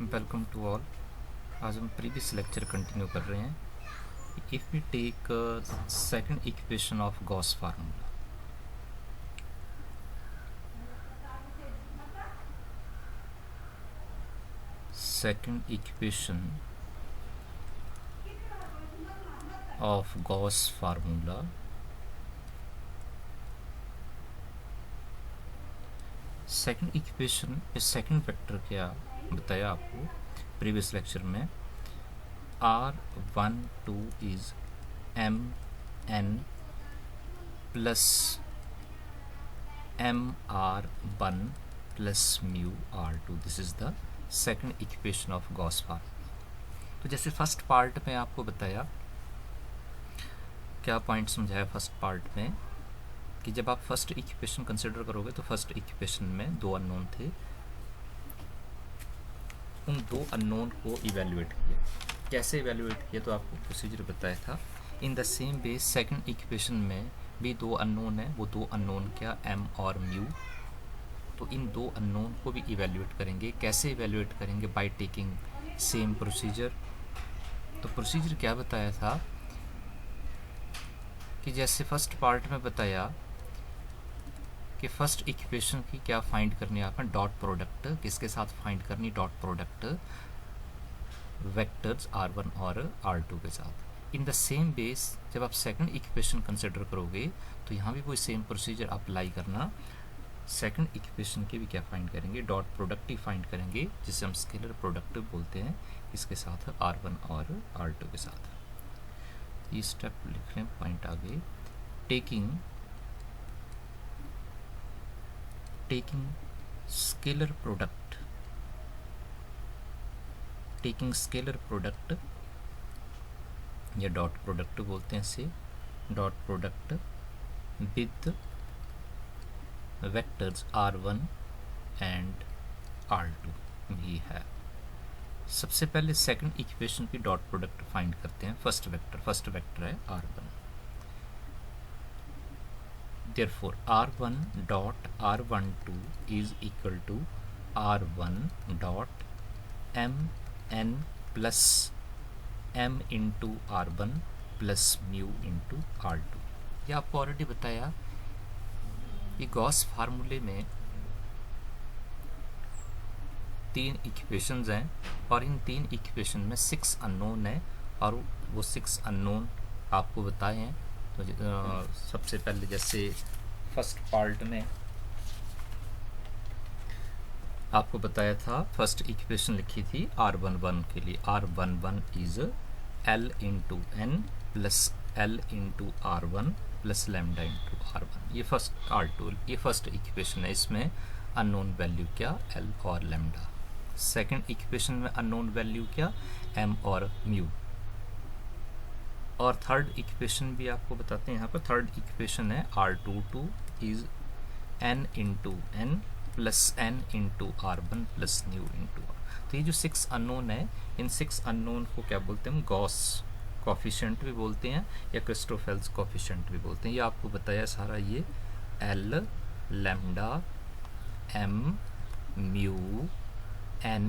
Welcome to all. आज हम previous lecture continue कर रहे हैं। If we take second equation of Gauss formula, second equation of Gauss formula, second equation इस second vector क्या बताया आपको प्रीवियस लेक्चर में। R12 is MN plus MR1 plus mu R2। This is the second equation of Gauss formula. तो जैसे first part में आपको बताया, क्या पॉइंट समझाया फर्स्ट पार्ट में, कि जब आप फर्स्ट इक्वेशन कंसिडर करोगे तो फर्स्ट इक्वेशन में दो अननोन थे, उन दो अननोन को इवेल्युएट किया। कैसे इवेल्युएट किया तो आपको प्रोसीजर बताया था। In the same way second equation में भी दो अननोन है, वो दो अननोन क्या, m और म्यू। तो इन दो अननोन को भी इवेल्युएट करेंगे। कैसे इवेल्युएट करेंगे? By taking same procedure. तो प्रोसीजर क्या बताया था कि जैसे फर्स्ट पार्ट में बताया कि फर्स्ट इक्वेशन की क्या फाइंड करनी है आपने, डॉट प्रोडक्ट किसके साथ फाइंड करनी, डॉट प्रोडक्ट वेक्टर्स R1 और R2 के साथ। इन द सेम बेस जब आप सेकंड इक्वेशन कंसिडर करोगे तो यहाँ भी कोई सेम प्रोसीजर अप्लाई करना। सेकंड इक्वेशन के भी क्या फाइंड करेंगे, डॉट प्रोडक्ट ही फाइंड करेंगे, जिसे हम स्केलर प्रोडक्ट बोलते हैं, इसके साथ R1 और R2 के साथ। ये स्टेप लिख लें, पॉइंट आगे। taking scalar product या डॉट प्रोडक्ट बोलते हैं इसे, dot product with vectors R1 and R2 भी है। सबसे पहले सेकंड इक्वेशन की डॉट प्रोडक्ट फाइंड करते हैं। फर्स्ट वेक्टर है R1। Therefore, R1 dot R12 is equal to R1 dot MN plus M into R1 plus mu into R2। ये आपको ऑलरेडी बताया। ये गॉस फार्मूले में तीन इक्वेशंस हैं और इन तीन इक्वेशन में 6 अननोन है और वो 6 अननोन आपको बताए हैं। तो सबसे पहले जैसे फर्स्ट पार्ट में आपको बताया था, फर्स्ट इक्वेशन लिखी थी R11 के लिए। R11 is L into N plus L into R1 plus lambda into R1। ये फर्स्ट R2, ये फर्स्ट इक्वेशन है। इसमें अननोन वैल्यू क्या, L और लैम्डा। सेकंड इक्वेशन में अननोन वैल्यू क्या, M और म्यू। और थर्ड इक्वेशन भी आपको बताते हैं। यहाँ पर थर्ड इक्वेशन है R22 is N into N plus N into R1 plus new into R। तो ये जो 6 अननोन है, इन 6 अननोन को क्या बोलते हैं हम, गॉस कोफिशिएंट भी बोलते हैं या क्रिस्टोफेल्स कोफिशिएंट भी बोलते हैं। ये आपको बताया सारा, ये L, lambda, M, mu, N,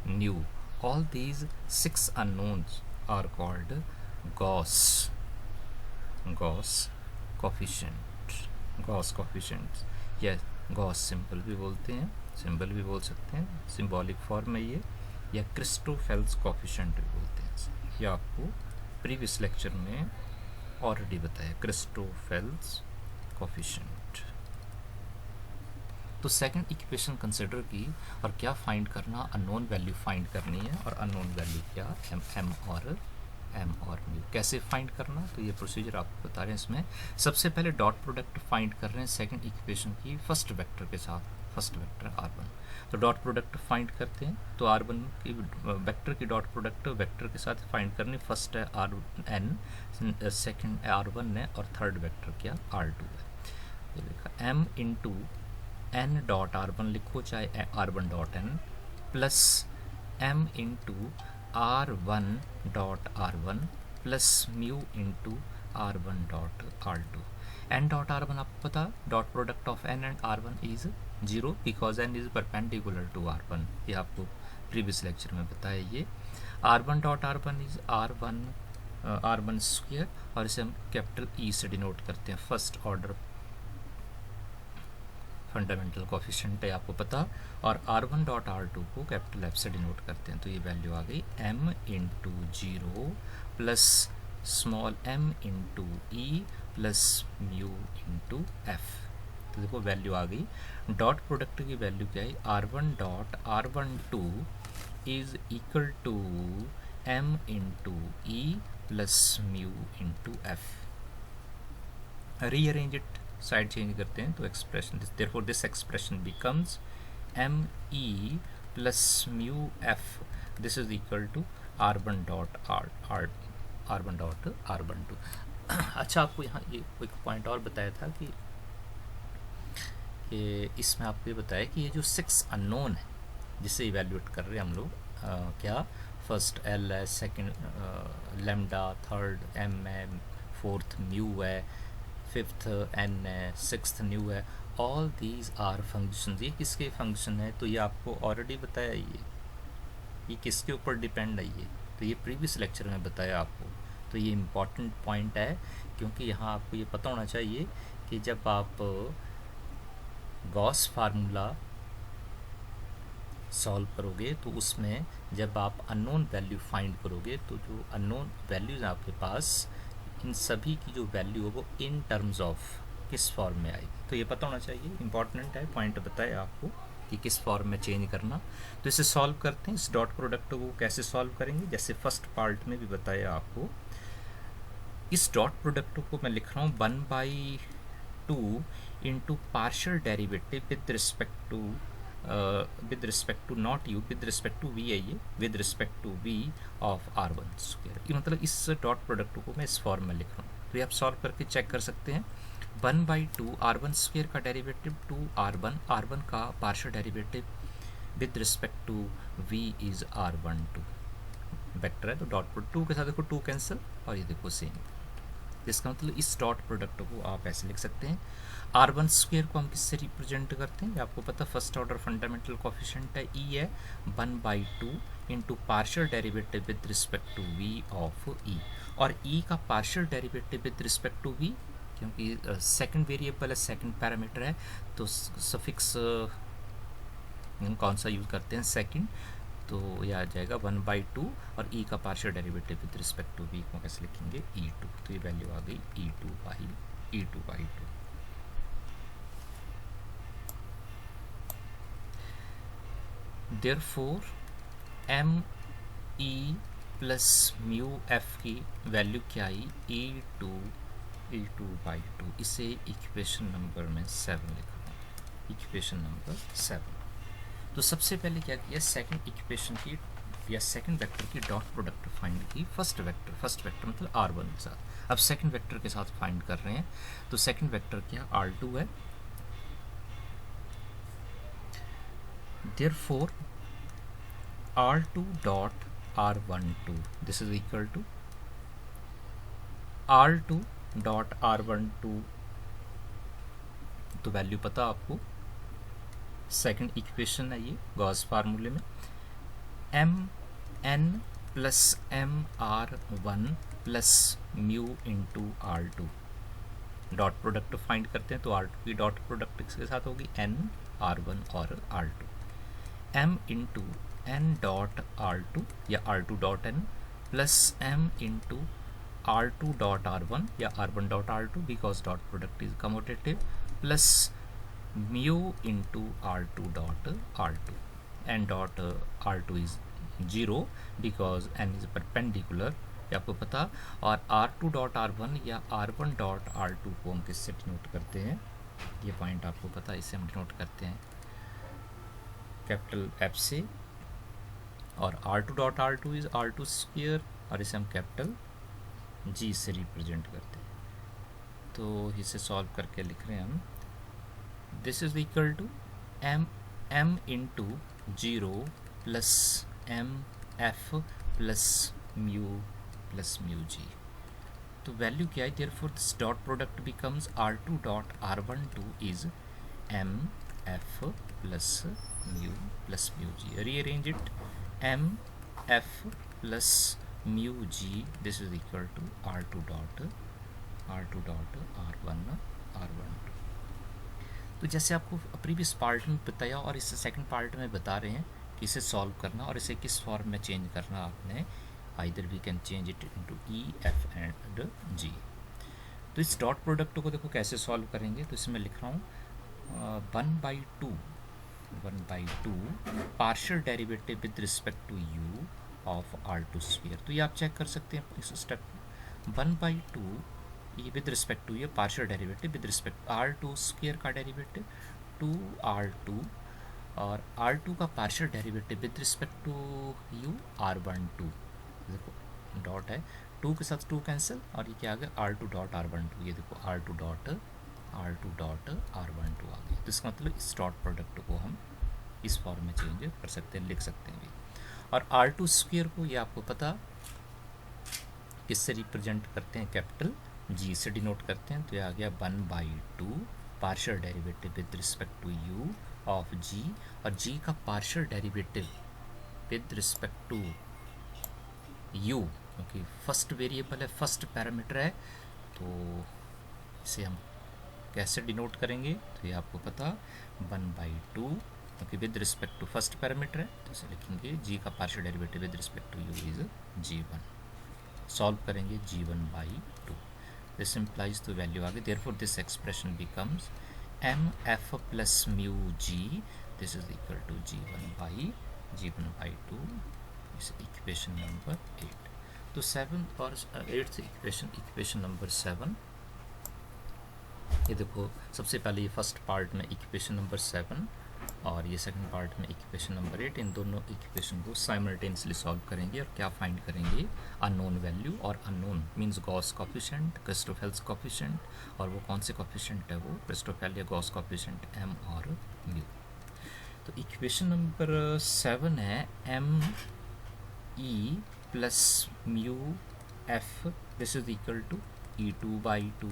nu, all these 6 unknowns are called Gauss coefficients या Gauss सिंबल भी बोलते हैं, सिंबल भी बोल सकते हैं, सिंबॉलिक फॉर्म में ये, या क्रिस्टोफेल्स कोफिशिएंट भी बोलते हैं। ये आपको प्रीवियस लेक्चर में ऑलरेडी बताया, क्रिस्टोफेल्स कोफिशिएंट। तो सेकंड इक्वेशन कंसिडर की और क्या फाइंड करना, अननोन वैल्यू फाइंड करनी है। और अननोन वैल्यू क्या, M और म्यू। कैसे फाइंड करना, तो ये प्रोसीजर आपको बता रहे हैं। इसमें सबसे पहले डॉट प्रोडक्ट फाइंड कर रहे हैं सेकंड इक्वेशन की फर्स्ट वेक्टर के साथ, फर्स्ट वेक्टर R1। तो डॉट प्रोडक्ट फाइंड करते हैं। तो R1 की वेक्टर की डॉट प्रोडक्ट वेक्टर के साथ फाइंड करनी। फर्स्ट है RN, सेकंड R1 है और थर्ड वेक्टर क्या, R2 है। ये लिखा M into N dot R1 लिखो, चाहे R1 dot N plus M into R1 dot R1 plus mu into R1 dot R2। N dot R1 आपको पता, dot product of N and R1 is 0 because N is perpendicular to R1। ये आपको previous lecture में बताया ये। R1 dot R1 is R1 square, और इसे हम कैपिटल E से डिनोट करते हैं, फर्स्ट ऑर्डर फंडामेंटल कोफिशिएंट है आपको पता, और R1 डॉट R2 को कैपिटल F से डिनोट करते हैं। तो ये वैल्यू आ गई m into 0 plus small m into E plus mu into F। तो देखो वैल्यू आ गई। डॉट प्रोडक्ट की वैल्यू क्या है, R1 dot R12 is equal to m into E plus mu into F। Rearrange it, side change करते हैं तो expression therefore this expression becomes M E plus mu F, this is equal to R1 dot R1 dot R12। अच्छा, आपको यहाँ ये एक point और बताया था कि इसमें आपको ये बताया कि ये जो 6 अननोन है जिसे इवेल्युएट कर रहे हैं हम लोग, क्या फर्स्ट एल है, सेकंड लेमडा, थर्ड एम है, फोर्थ म्यू है, फिफ्थ एन है, सिक्स्थ न्यू है, ऑल दीज आर फंक्शन। ये किसके फंक्शन है, तो ये आपको ऑलरेडी बताया, ये किसके ऊपर डिपेंड है, ये तो ये प्रीवियस लेक्चर में बताया आपको। तो ये इम्पॉर्टेंट पॉइंट है, क्योंकि यहाँ आपको ये पता होना चाहिए कि जब आप गॉस फार्मूला सॉल्व करोगे तो उसमें जब आप अननोन वैल्यू फाइंड करोगे तो जो अननोन वैल्यूज आपके पास, इन सभी की जो वैल्यू हो वो इन टर्म्स ऑफ किस फॉर्म में आएगी। तो ये पता होना चाहिए, इंपॉर्टेंट है, पॉइंट बताया आपको कि किस फॉर्म में चेंज करना। तो इसे सॉल्व करते हैं, इस डॉट प्रोडक्ट को कैसे सॉल्व करेंगे, जैसे फर्स्ट पार्ट में भी बताया आपको। इस डॉट प्रोडक्ट को मैं लिख रहा हूँ 1/2 into partial derivative with respect to not U, with respect to V है ये, with respect to V of R1 square. मतलब इस डॉट प्रोडक्ट को मैं इस फॉर्म में लिख रहा हूँ। तो ये आप सॉल्व करके चेक कर सकते हैं। 1/2 R1 स्क्वायर का डेरिवेटिव टू R1 का partial derivative with respect to V is R12 vector है, तो डॉट प्रोडक्ट 2 के साथ देखो 2 कैंसिल, और ये देखो सेम। इसका मतलब इस डॉट प्रोडक्ट को आप ऐसे लिख सकते हैं। R1 स्क्वायर को हम किससे रिप्रेजेंट करते हैं, आपको पता फर्स्ट ऑर्डर फंडामेंटल कोफिशिएंट है, E है, 1/2 into partial derivative with respect to V of E, और E का partial derivative with respect to V, क्योंकि सेकंड वेरिएबल है, सेकंड पैरामीटर है, तो सफिक्स कौन सा यूज़ करते हैं, सेकंड, तो यह आ जाएगा 1/2, और E का partial derivative with respect to V को कैसे लिखेंगे, E2। तो ये वैल्यू आ गई E2/2। Therefore m e plus mu F की वैल्यू क्या आई, E2/2। इसे इक्वेशन नंबर में 7 लिख रहा हूँ, इक्वेशन नंबर 7। तो सबसे पहले क्या किया, सेकंड इक्वेशन की या सेकंड वेक्टर की डॉट प्रोडक्ट फाइंड की फर्स्ट वेक्टर मतलब R1 के साथ। अब सेकंड वेक्टर के साथ फाइंड कर रहे हैं, तो सेकंड वेक्टर क्या R2 है। Therefore R2 dot R12 this is equal to R2 dot R12। तो वैल्यू पता आपको, सेकंड इक्वेशन है ये गॉस फार्मूले में, M N plus M R1 plus mu into R2। Dot product find करते हैं, तो R2 की डॉट प्रोडक्ट इसके साथ होगी N R1 और R2, m into N dot R2 या R2 dot n plus m into R2 dot R1 या R1 dot R2 because dot product is commutative, plus mu into R2 dot R2, n dot R2 is 0 because n is perpendicular, ये आपको पता। और R2 dot R1 या R1 dot R2 को हम किससे denote करते हैं, ये पॉइंट आपको पता है, इसे हम डिनोट करते हैं कैपिटल F से, और R2 dot R2 is R2 square, और इसे हम कैपिटल G से रिप्रेजेंट करते हैं। तो इसे सॉल्व करके लिख रहे हैं हम, this is equal to m into 0 plus m f plus mu g। तो वैल्यू क्या है, therefore this dot product becomes R2 dot R12 is m f plus mu g। Rearrange it, M F plus mu G this is equal to R2 dot R1 तो जैसे आपको previous part में बताया और इस second part में बता रहे हैं कि इसे सॉल्व करना और इसे किस फॉर्म में चेंज करना आपने, either we can change it into E F and G. तो इस डॉट प्रोडक्ट को देखो कैसे सॉल्व करेंगे, तो इसमें लिख रहा हूँ 1/2 partial derivative with respect to U of R2 square. तो ये आप चेक कर सकते हैं इस स्टेप में 1/2 ये विद रिस्पेक्ट टू, ये partial derivative with respect R2 square का डेरिवेटिव 2R2 और R2 का partial derivative with respect to U R12। देखो डॉट है, 2 के साथ 2 कैंसिल और ये क्या आ गया R2 डॉट R12। ये देखो R2 डॉट R12 आ गया। तो इसका मतलब इस डॉट प्रोडक्ट को हम इस फॉर्म में चेंज कर सकते हैं, लिख सकते हैं भी। और R2 स्क्वायर को ये आपको पता किससे रिप्रेजेंट करते हैं, कैपिटल G से डिनोट करते हैं। तो ये आ गया 1/2 partial derivative with respect to u of G, और G का partial derivative with respect to u, क्योंकि फर्स्ट वेरिएबल है, फर्स्ट पैरामीटर है, तो इसे हम कैसे डिनोट करेंगे, तो ये आपको पता 1/2 क्योंकि with respect to first parameter है, तो इसे लिखेंगे G का partial derivative with respect to u is G1। Solve करेंगे G1/2, दिस इम्प्लाइज तो वैल्यू आ गई। Therefore this expression becomes mf plus mu g this is equal to G1/2 इस इक्वेशन नंबर 8। तो 7 और 8th इक्वेशन नंबर 7, ये देखो सबसे पहले ये फर्स्ट पार्ट में इक्वेशन नंबर 7 और ये सेकंड पार्ट में इक्वेशन नंबर 8, इन दोनों इक्वेशन को साइमल्टेनियसली सॉल्व करेंगे और क्या फाइंड करेंगे, अननोन वैल्यू। और unknown means Gauss coefficient, Christoffel's coefficient, और वो कौन से कोफिशिएंट है, वो क्रिस्टोफेल या गॉस कोफिशिएंट m और म्यू। तो इक्वेशन नंबर 7 है m e plus mu f this is equal to E2/2,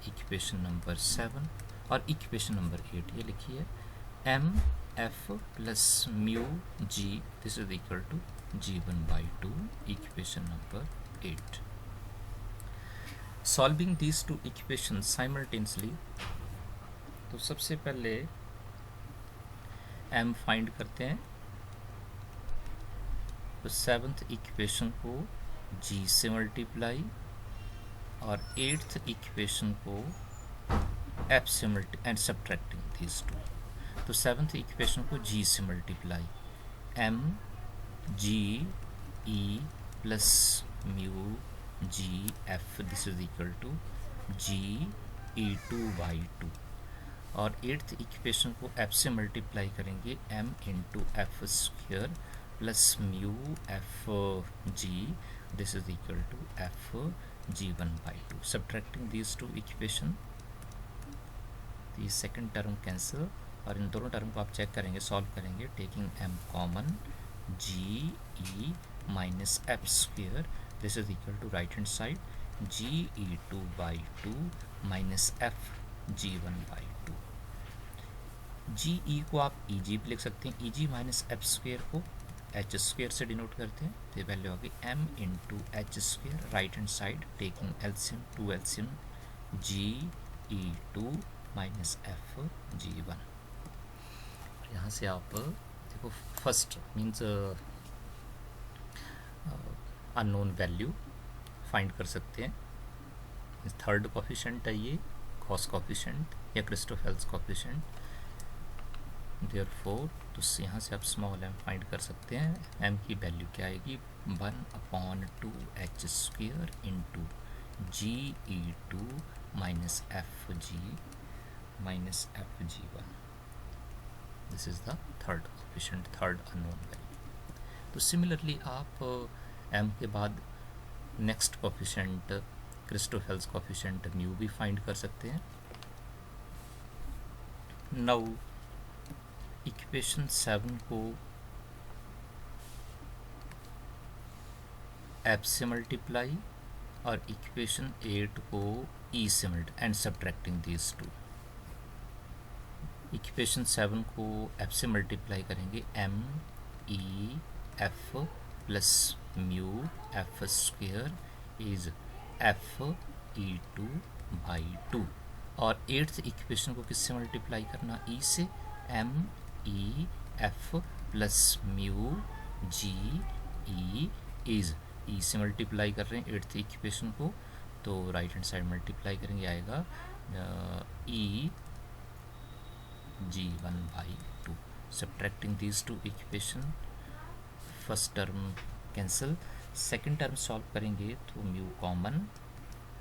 equation number 7। और इक्वेशन नंबर 8 ये लिखिए M F plus mu G this is equal to G1/2, equation number 8। Solving these two equation simultaneously, तो सबसे पहले m find करते हैं। तो 7th equation को g से मल्टीप्लाई और 8th इक्वेशन को f से multi and subtracting these two. तो 7th इक्वेशन को g से multiply m g e plus mu g f this is equal to g E2/2, और 8th इक्वेशन को f से मल्टीप्लाई करेंगे m into F square plus mu F G this is equal to F G1/2। Subtracting these two equation, ये second term cancel और इन दोनों term को आप चेक करेंगे, सॉल्व करेंगे, taking m common G E minus F square this is equal to right hand side G E2/2 minus F G1/2। G E को आप ई जी भी लिख सकते हैं, E G minus F square को H square से denote करते हैं। तो ये वैल्यू होगी m into H square right hand side taking LCM to LCM GE2 minus F G1। यहाँ से आप देखो first means unknown value find कर सकते हैं। थर्ड कोफिशिएंट है ये गॉस कोफिशिएंट या क्रिस्टोफेल्स कोफिशिएंट, देयरफॉर तो यहाँ से आप स्मॉल m फाइंड कर सकते हैं। m की वैल्यू क्या आएगी 1/2h square into GE2 minus F G1। This is the third coefficient, third unknown value. तो सिमिलरली आप m के बाद next coefficient Christoffel's coefficient mu भी फाइंड कर सकते हैं। नाउ इक्वेशन 7 को f से मल्टीप्लाई और इक्वेशन 8 को e से multiply and subtracting these two. Equation 7 को f से मल्टीप्लाई करेंगे m e F plus mu F square is F E two by two. और एट्थ इक्वेशन को किससे मल्टीप्लाई करना, ई से, M E F plus mu G E is, E से multiply कर रहे हैं एट्थ इक्वेशन को, तो राइट हैंड साइड मल्टीप्लाई करेंगे, आएगा E G one by two. Subtracting these two equation, first term cancel, second term solve करेंगे तो म्यू कॉमन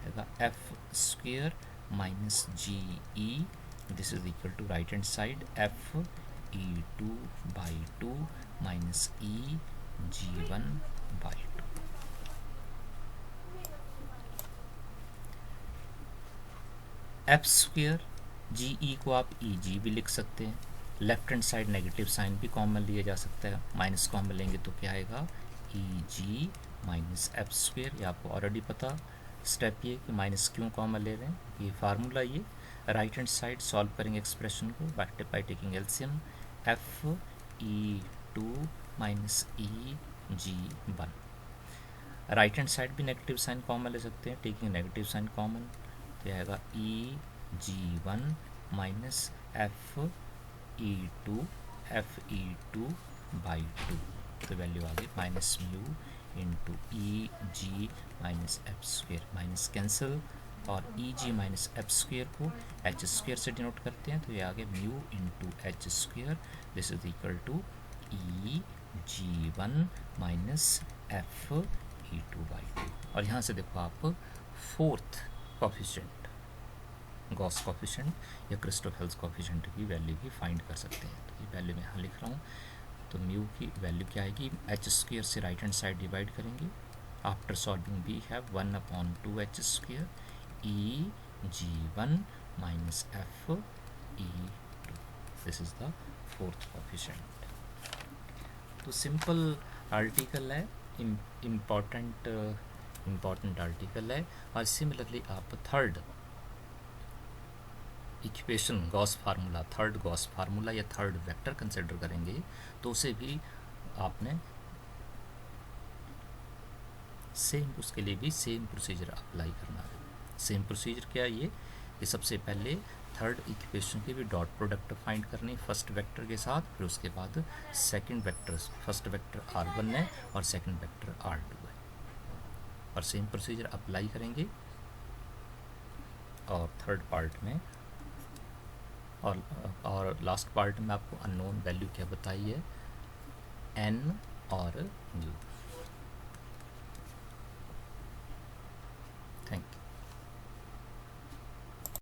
आएगा, F square minus G E, this is equal to right hand side F E two by two minus E G one by two. F square G E को आप E G भी लिख सकते हैं, left hand side negative sign भी common लिया जा सकता है, माइनस कॉमन लेंगे तो क्या आएगा, E G minus F square. ये आपको ऑलरेडी पता स्टेप ये कि माइनस क्यों कॉमन ले रहे हैं, ये फार्मूला ये। राइट हैंड साइड सॉल्व करेंगे एक्सप्रेशन को by taking LCM, F E two minus E G one. Right hand side भी नेगेटिव साइन कॉमन ले सकते हैं, टेकिंग नेगेटिव साइन कॉमन, तो आएगा E G one minus F E two by two, तो value आ गई minus mu into E G minus F square, minus cancel, और E G minus F square को एच स्क्वेयर से denote करते हैं, तो ये आ गया mu into H square, this is equal to E G one minus F E two by two. और यहाँ से देखो आप फोर्थ कॉफिशिएंट, गॉस कॉफिशिएंट या क्रिस्टोफेल्स कॉफिशिएंट की वैल्यू भी फाइंड कर सकते हैं। तो ये वैल्यू मैं यहाँ लिख रहा हूँ, तो म्यू की वैल्यू क्या आएगी, एच स्क्वेयर से राइट हैंड साइड डिवाइड करेंगे, after solving we have 1/2 H square E G one minus F E two, this is the fourth coefficient. तो सिंपल आर्टिकल है, इम्पॉर्टेंट आर्टिकल है। और सिमिलरली आप third equation Gauss formula, third Gauss formula या third vector consider करेंगे, तो उसे भी आपने सेम, उसके लिए भी सेम प्रोसीजर अप्लाई करना है। सेम प्रोसीजर क्या है, ये सबसे पहले थर्ड इक्वेशन की भी डॉट प्रोडक्ट फाइंड करनी फर्स्ट वेक्टर के साथ, फिर उसके बाद second vector, first vector r1 है और सेकंड वेक्टर r2 है, और सेम प्रोसीजर अप्लाई करेंगे। और थर्ड पार्ट में और लास्ट पार्ट में आपको अननोन वैल्यू क्या बताई है, n और u। Thank you.